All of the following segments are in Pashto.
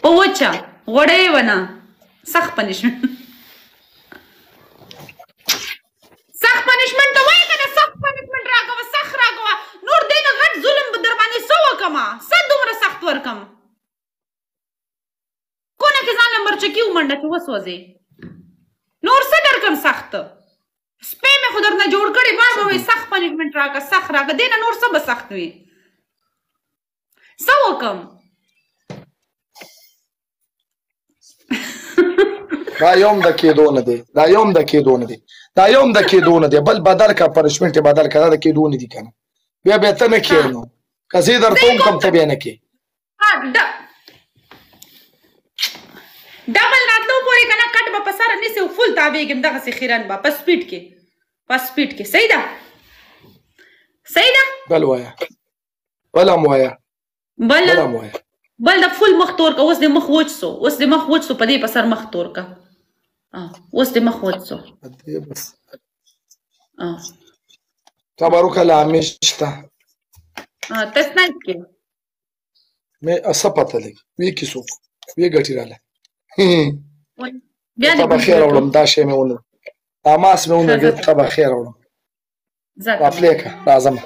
په وچه غوړی ونه سخت پنشمنټ سخت پنشمنټ ته وایي که نه سخت پنشمنټ راکوه سخت راکوه نور دی نه غټ ظلم به در باندې څه وکړمه څه دومره سخت ورکړم کونه کې ځان له مرچکي ومنډه چې وسوځې نور څه درکړم سخت سپی مې خو درنه جوړ کړې بار به وایي سخت پنشمنټ راکړه سخت راکړه دی نه نور څه به سخت وي څه وکړم دا یوم د کېدو نه دی دا یوم د کېدو نه دی دا یوم د کېدو نه دی بل بدل کا پنشمنټ یې بدل کا دا د کېدو نه دي که نه بیا بیا ته نه کښې نو که زه یې درته وکړم ته بیا نه کښې ډبل راتلو پورې که نه کټ به په سره نیسي او فل تاویږم دغسې خیرن به په سپیډ کې صحیح ده صحیح ده بل وایه بل هم وایه بل د فل مخ تور که اوس د مخ وچ سو په دې په سر مخ تور که اوس د مخ وچ سو تبارک الله میشته تسنایپ کې مې څه پته لګي وی کیسو وی ګټې راله بیا ته به خیر راوړم دا شی مې ونه دا ماس مې ونه ته به خیر راوړم راپلېکه راځم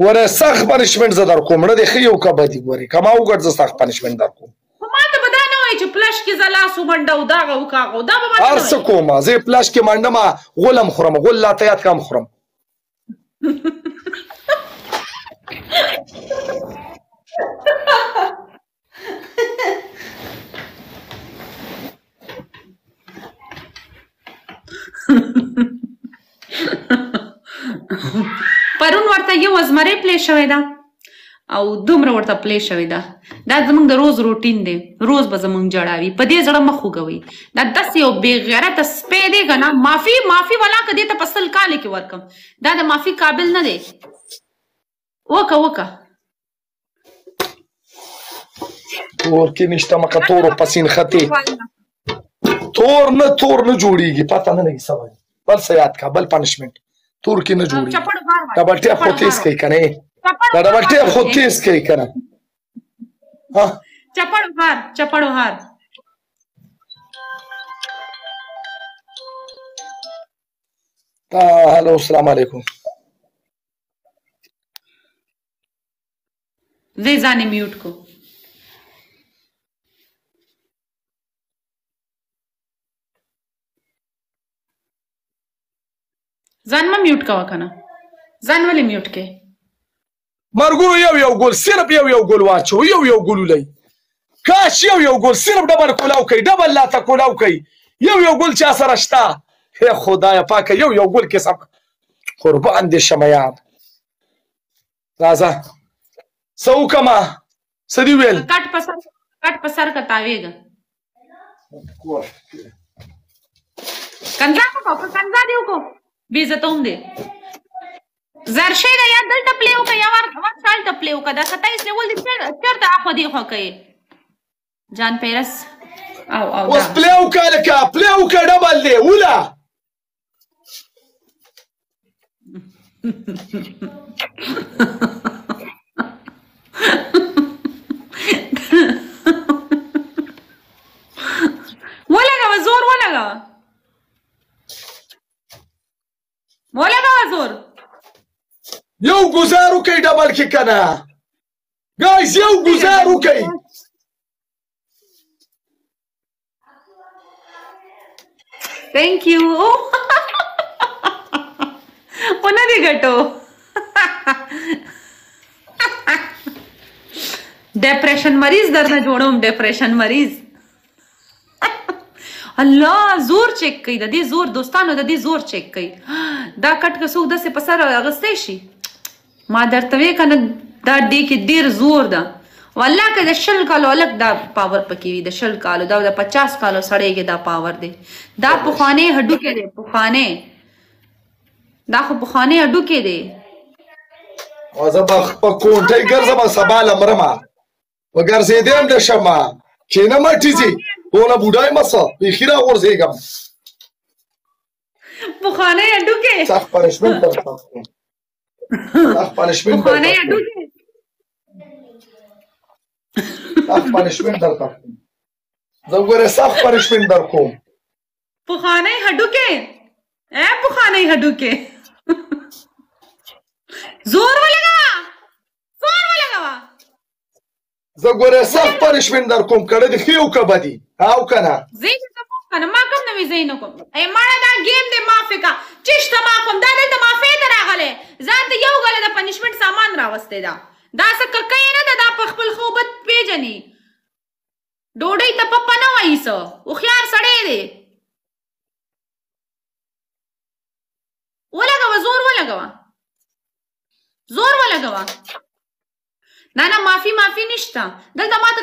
ګوره سخت پنشمنټ زه در کوم نه دی ښه یو که بدي ګورې که ما وګټ زه سخت پنشمنټ در کوم خو ما ته به دا نه وایي چې پلش کې زه لاس ومنډه او دغه وکاغه دا به ما هر څه کوم زه یې پلش کې منډم غول هم خورم غول لا ته یاد که هم خورم پرون ورته یو ازمری پلی شوی ده او دومره ورته پلی شوی ده دا زمونږ د روز روټین دی روز به زمونږ جړاوي په دې زړه مه خوږوئ دا داسې یو بې غیرته سپی دی که نه معافي ولا که دې ته په 100 کالې کې ورکړم دا د معافي قابل نه دی وکه تور کې نشته مکه تورو پسین خطې تور نه جوړیږي پته نه لګي څه وایي بل څه یاد کا بل پنشمنټ تور کې نه جوړیږي ډبل ټیپ خو تیز کوي که نه دا ډبل ټیپ خو تیز کوي که نه چپړو هار هلو السلام علیکم زه ځان یې میوټ کو ځان مه میوټ کوه که نه ځان ولې میوټ کې مرګورو یو ګول صرف یو ګول واچو یو ګول ولئ کاش یو ګول صرف ډبل کولاو کوي ډبل لاته کولاو کوي یو ګول چا سره شته هی خدایه پاکه یو ګول کې سم قربان دې شمه یار راځه څه وکړمه څه دې ویل کټ په سر که تاویږه کنځا دې وکړو بې عزته هم دی زرشی ده یا دلته پلی وکړه یا ورته هلته پلی وکړه دا ختیځ لیول دي چېرته اخوا دیخوا کوي جان پیرس اوس پلی وکړه لکه پلی وکړه ډبل دی وله ولګوه زور ولګوه زور یو ګزار وکئ ډبل کې که نه ګایز یو ګزار وکئ تھینک یو ونه دې ګټو ډپریشن مریض درنه جوړوم ډپریشن مریض الله زور چیک کوي د دې زور دوستانو د دې زور چیک کوي دا کټ که څوک داسې په سر اغوستی شي ما درته وی که نه دا دې کې ډېر زور ده والله که د 100 کالو هلک دا پاور پکې وي د 100 کالو دا د 50 کالو سړی کې دا پاور دی دا پخوانی هډوکی دی دا خو پخوانی هډوکی دی زه به په کونټۍ ګرځم سبا له مرمه په ګرځېدی هم نه شمه کښېنه مټې ځي دونه بوډای مه څه بیخي راغورځېږم پخوانی هډوکی سخت پنشمنټ درته سخت پنشمنټ پخوانی هډوکی سخت پنشمنټ درته کوم زه ګوره سخت پنشمنټ در کوم پخوانی هډوکې پخوانی هډوکې زور ولګوه زه ګوره سخت پنشمنټ در کوم کړه دې ښې او که بدي او که نه زه یې څه کوم که نه ما کوم نوې زه یې نه کوم ماړه دا گیم دی معافې که چشته ما کوم دا دلته معافې ته راغلی ځان ته یو ګله د پنشمنټ سامان راوستی دا څه ککۍ نه ده دا په خپل ښه وبد پېژني ډوډۍ ته پپه نه وایي څه هوښیار سړی دی ولګوه زور ولګوه نه معافي نشته دلته ما ته